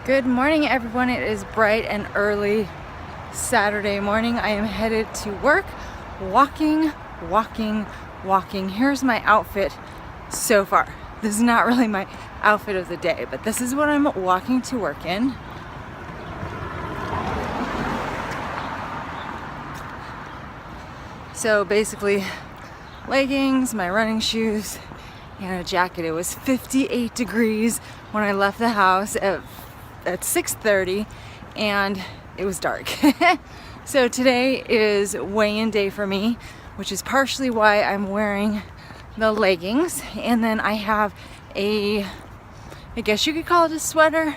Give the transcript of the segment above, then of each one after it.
Good morning, everyone. It is bright and early Saturday morning. I am headed to work, walking. Here's my outfit so far. This is not really my outfit of the day, but this is what I'm walking to work in. So basically, leggings, my running shoes, and a jacket. It was 58 degrees when I left the house at 6:30, and it was dark. So today is weigh-in day for me, which is partially why I'm wearing the leggings. And then I have I guess you could call it a sweater.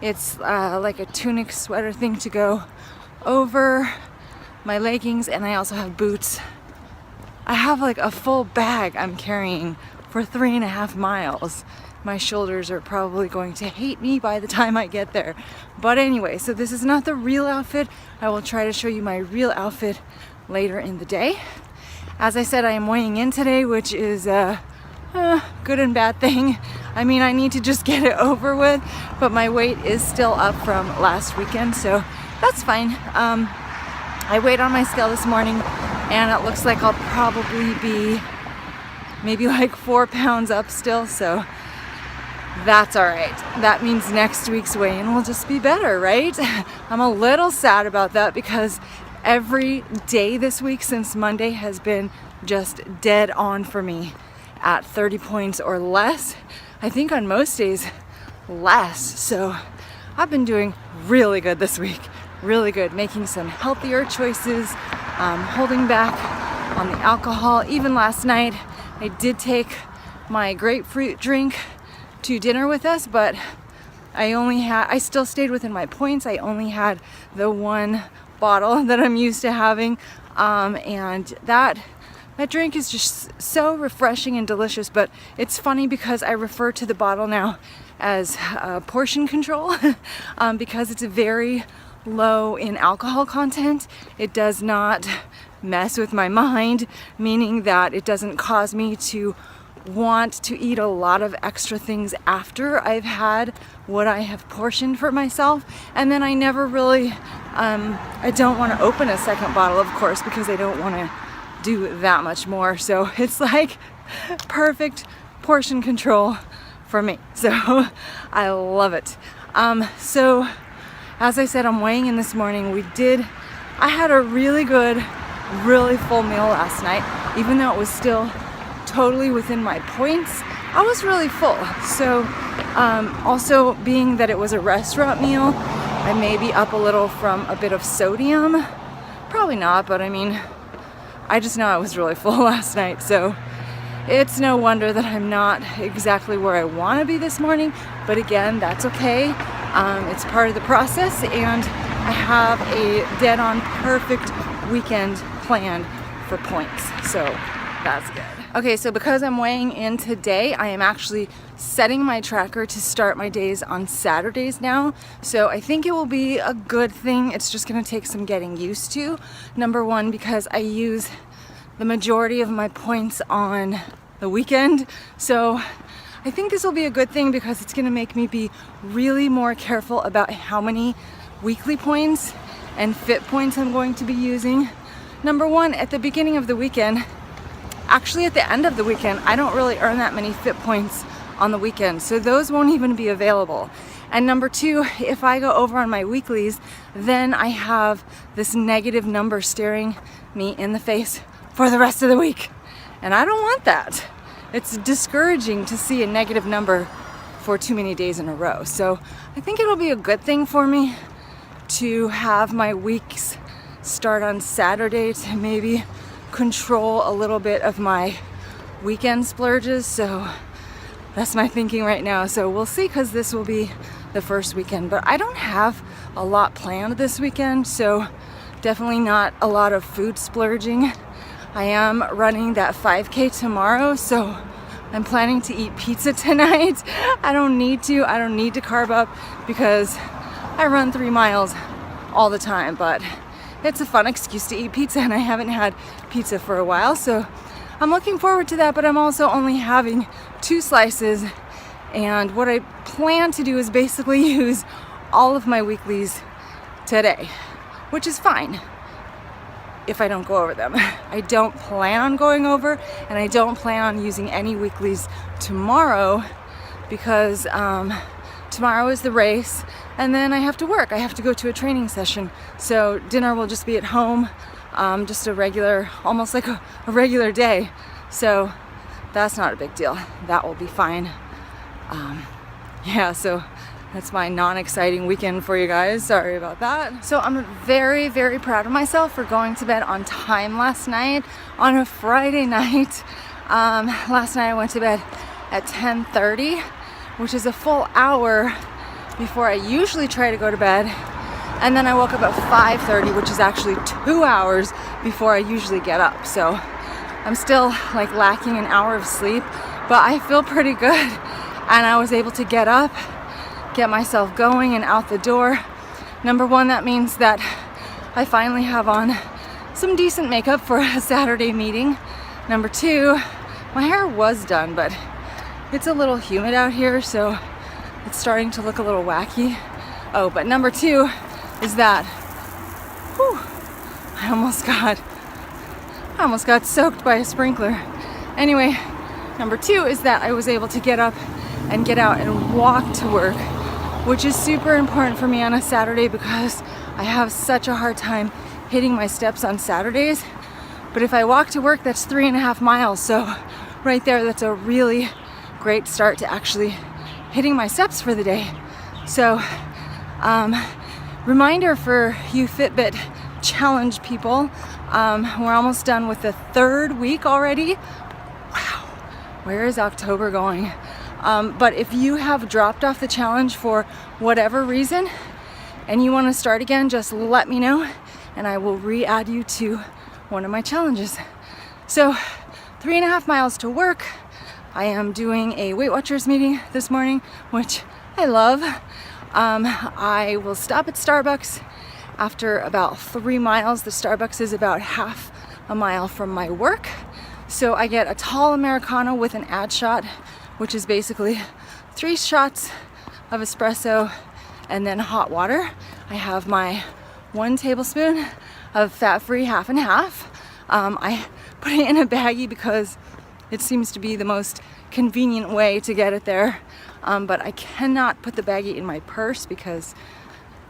It's like a tunic sweater thing to go over my leggings, and I also have boots. I have like a full bag I'm carrying for 3.5 miles. My shoulders are probably going to hate me by the time I get there. But anyway, so this is not the real outfit. I will try to show you my real outfit later in the day. As I said, I am weighing in today, which is a good and bad thing. I mean, I need to just get it over with, but my weight is still up from last weekend, so that's fine. I weighed on my scale this morning, and it looks like I'll probably be maybe like 4 pounds up still, so that's all right. That means next week's weigh-in will just be better, right? I'm a little sad about that because every day this week since Monday has been just dead on for me at 30 points or less. I think on most days less. So I've been doing really good this week. Really good, making some healthier choices, holding back on the alcohol. Even last night, I did take my grapefruit drink to dinner with us, but I still stayed within my points. I only had the one bottle that I'm used to having, and that drink is just so refreshing and delicious. But it's funny because I refer to the bottle now as portion control because it's very low in alcohol content. It does not mess with my mind, meaning that it doesn't cause me to want to eat a lot of extra things after I've had what I have portioned for myself. And then I never really I don't want to open a second bottle, of course, because I don't want to do that much more. So it's like perfect portion control for me, so I love it. So as I said, I'm weighing in this morning. I had a really good, really full meal last night. Even though it was still totally within my points, I was really full. So also being that it was a restaurant meal, I may be up a little from a bit of sodium. Probably not, but I mean, I just know I was really full last night. So it's no wonder that I'm not exactly where I want to be this morning. But again, that's okay. It's part of the process, and I have a dead-on perfect weekend planned for points, so that's good. Okay, so because I'm weighing in today, I am actually setting my tracker to start my days on Saturdays now, so I think it will be a good thing. It's just going to take some getting used to. Number one, because I use the majority of my points on the weekend, so I think this will be a good thing because it's going to make me be really more careful about how many weekly points and fit points I'm going to be using. Number one, at the beginning of the weekend, actually at the end of the weekend, I don't really earn that many fit points on the weekend, so those won't even be available. And number two, if I go over on my weeklies, then I have this negative number staring me in the face for the rest of the week, and I don't want that. It's discouraging to see a negative number for too many days in a row. So I think it'll be a good thing for me to have my weeks start on Saturday to maybe control a little bit of my weekend splurges. So that's my thinking right now. So we'll see, because this will be the first weekend. But I don't have a lot planned this weekend, so definitely not a lot of food splurging. I am running that 5K tomorrow, so I'm planning to eat pizza tonight. I don't need to carb up because I run 3 miles all the time, but it's a fun excuse to eat pizza, and I haven't had pizza for a while, so I'm looking forward to that, but I'm also only having 2 slices. And what I plan to do is basically use all of my weeklies today, which is fine if I don't go over them. I don't plan on going over, and I don't plan on using any weeklies tomorrow because tomorrow is the race, and then I have to work. I have to go to a training session. So dinner will just be at home, just a regular, almost like a regular day. So that's not a big deal. That will be fine. Yeah, so that's my non-exciting weekend for you guys. Sorry about that. So I'm very, very proud of myself for going to bed on time last night on a Friday night. Last night I went to bed at 10:30, which is a full hour before I usually try to go to bed. And then I woke up at 5:30, which is actually 2 hours before I usually get up. So I'm still like lacking an hour of sleep, but I feel pretty good. And I was able to get up, get myself going and out the door. Number one, that means that I finally have on some decent makeup for a Saturday meeting. Number two, my hair was done, but it's a little humid out here, so it's starting to look a little wacky. Oh, but number two is that, I almost got soaked by a sprinkler. Anyway, number two is that I was able to get up and get out and walk to work, which is super important for me on a Saturday because I have such a hard time hitting my steps on Saturdays. But if I walk to work, that's 3.5 miles. So right there, that's a really great start to actually hitting my steps for the day. So reminder for you Fitbit challenge people, we're almost done with the 3rd week already. Wow, where is October going? But if you have dropped off the challenge for whatever reason and you want to start again, just let me know and I will re-add you to one of my challenges. So 3.5 miles to work. I am doing a Weight Watchers meeting this morning, which I love. I will stop at Starbucks after about 3 miles. The Starbucks is about half a mile from my work. So I get a tall Americano with an ad shot, which is basically 3 shots of espresso and then hot water. I have my 1 tablespoon of fat-free half and half. I put it in a baggie because it seems to be the most convenient way to get it there. But I cannot put the baggie in my purse because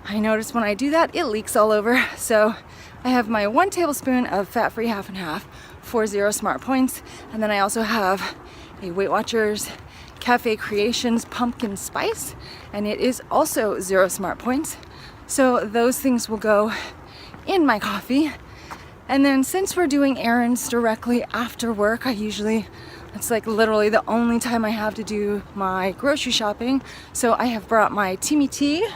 I notice when I do that, it leaks all over. So I have my 1 tablespoon of fat-free half and half for 0 smart points. And then I also have a Weight Watchers Cafe Creations pumpkin spice, and it is also 0 smart points. So those things will go in my coffee. And then since we're doing errands directly after work, it's like literally the only time I have to do my grocery shopping. So I have brought my Teamy tea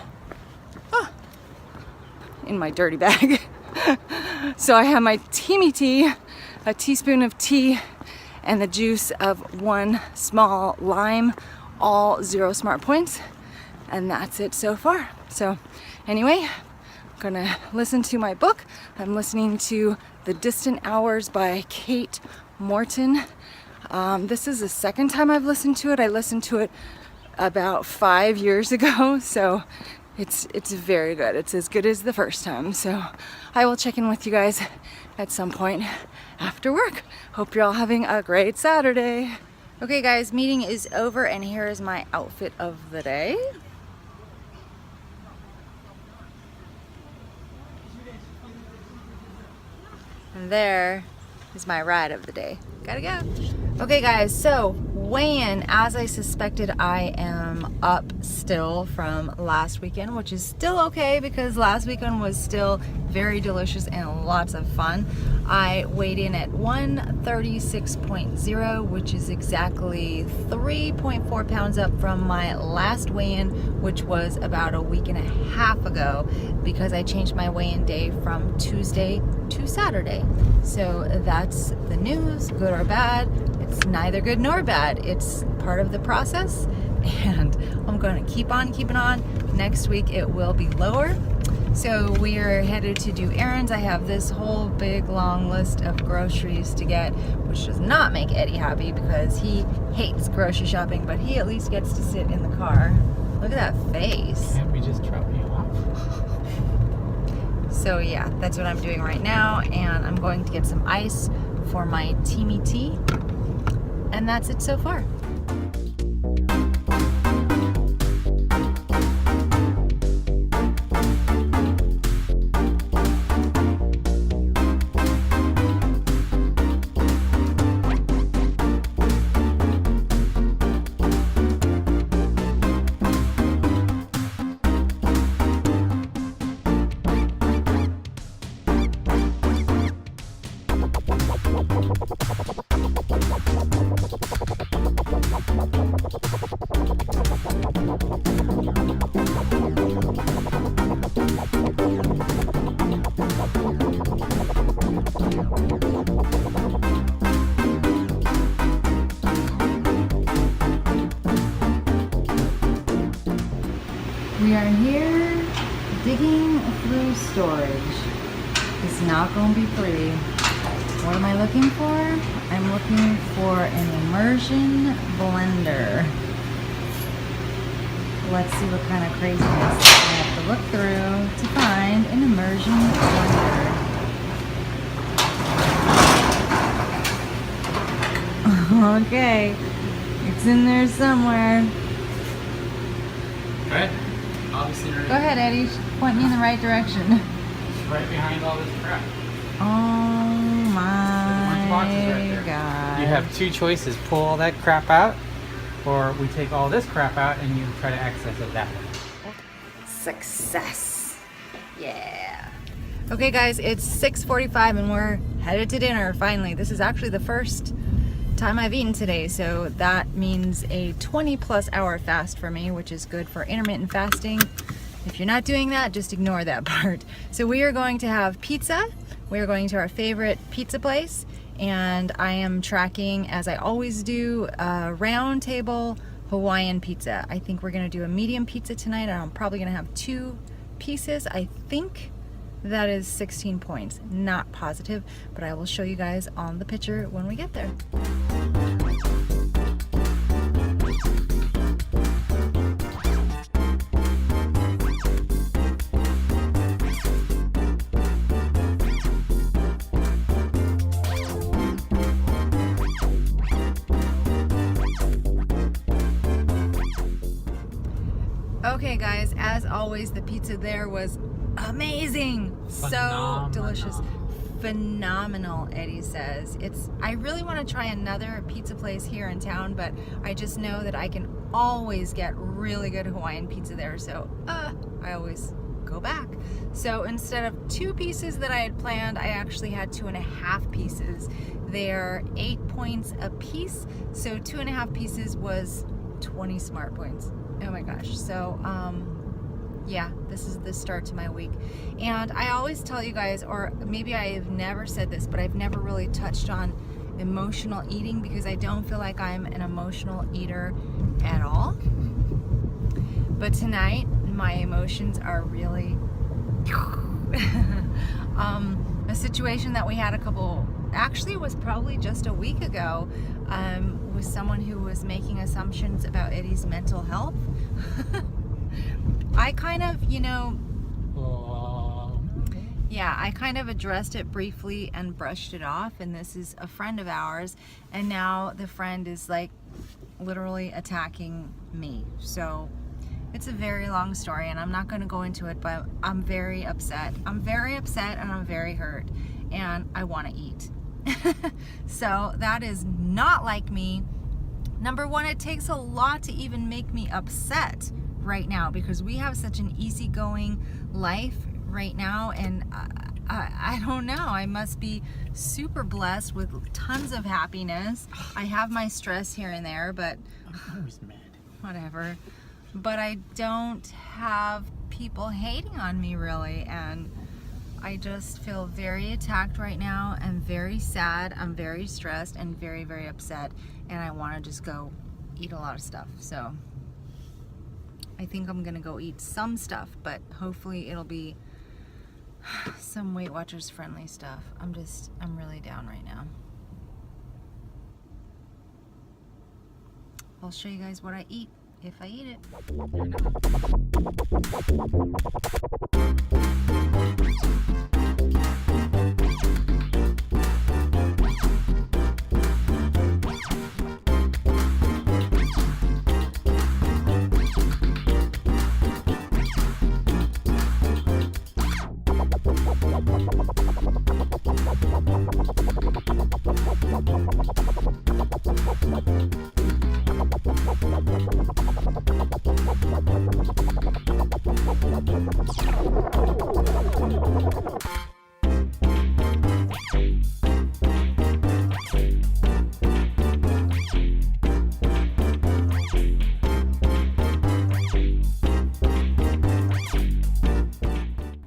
in my dirty bag. So I have my Teamy tea, a teaspoon of tea, and the juice of 1 small lime, all 0 smart points. And that's it so far. So anyway, I'm gonna listen to my book. I'm listening to The Distant Hours by Kate Morton. This is the 2nd time I've listened to it. I listened to it about 5 years ago, so it's very good. It's as good as the first time. So I will check in with you guys at some point after work. Hope you're all having a great Saturday. Okay guys, meeting is over and here is my outfit of the day. And there is my ride of the day. Gotta go. Okay guys, so weigh-in. As I suspected, I am up still from last weekend, which is still okay because last weekend was still very delicious and lots of fun. I weighed in at 136.0, which is exactly 3.4 pounds up from my last weigh-in, which was about a week and a half ago because I changed my weigh-in day from Tuesday to Saturday. So that's the news, good or bad. It's neither good nor bad. It's part of the process and I'm going to keep on keeping on. Next week it will be lower So we are headed to do errands. I have this whole big long list of groceries to get, which does not make Eddie happy because he hates grocery shopping, but he at least gets to sit in the car. Look at that face. Can't we just drop you off? So yeah, that's what I'm doing right now, and I'm going to get some ice for my teamy tea, and that's it so far. We are here digging through storage. It's not going to be pretty. What am I looking for? I'm looking for an immersion blender. Let's see what kind of craziness I have to look through to find an immersion blender. Okay, it's in there somewhere. Right? Obviously, right. Go ahead, Eddie. Point me in the right direction. It's right behind all this crap. Oh my Boxes right there. God. You have two choices: pull all that crap out, or we take all this crap out and you try to access it that way. Success. Yeah. Okay, guys, it's 6:45 and we're headed to dinner. Finally, this is actually the first time I've eaten today, so that means a 20+ hour fast for me, which is good for intermittent fasting. If you're not doing that, just ignore that part. So we are going to have pizza. We are going to our favorite pizza place, and I am tracking, as I always do, a round table Hawaiian pizza. I think we're gonna do a medium pizza tonight, and I'm probably gonna have 2 pieces. I think that is 16 points. Not positive, but I will show you guys on the picture when we get there. Okay guys, as always, the pizza there was amazing. So delicious. Phenomenal, Eddie says. I really want to try another pizza place here in town, but I just know that I can always get really good Hawaiian pizza there, so I always go back. So instead of 2 pieces that I had planned, I actually had 2.5 pieces. They're 8 points a piece, so 2.5 pieces was 20 smart points. Oh my gosh. So yeah, this is the start to my week. And I always tell you guys, or maybe I have never said this, but I've never really touched on emotional eating because I don't feel like I'm an emotional eater at all. But tonight, my emotions are really a situation that we had actually it was probably just a week ago, with someone who was making assumptions about Eddie's mental health. I kind of, I kind of addressed it briefly and brushed it off, and this is a friend of ours, and now the friend is like literally attacking me. So it's a very long story, and I'm not going to go into it, but I'm very upset. I'm very upset and I'm very hurt, and I want to eat. So that is not like me. Number one, it takes a lot to even make me upset right now because we have such an easygoing life right now, and I don't know, I must be super blessed with tons of happiness. I have my stress here and there, but I'm always mad. Whatever. But I don't have people hating on me really, and I just feel very attacked right now. I'm very sad, I'm very stressed, and very, very upset, and I want to just go eat a lot of stuff. So I think I'm gonna go eat some stuff, but hopefully it'll be some Weight Watchers friendly stuff. I'm really down right now. I'll show you guys what I eat if I eat it.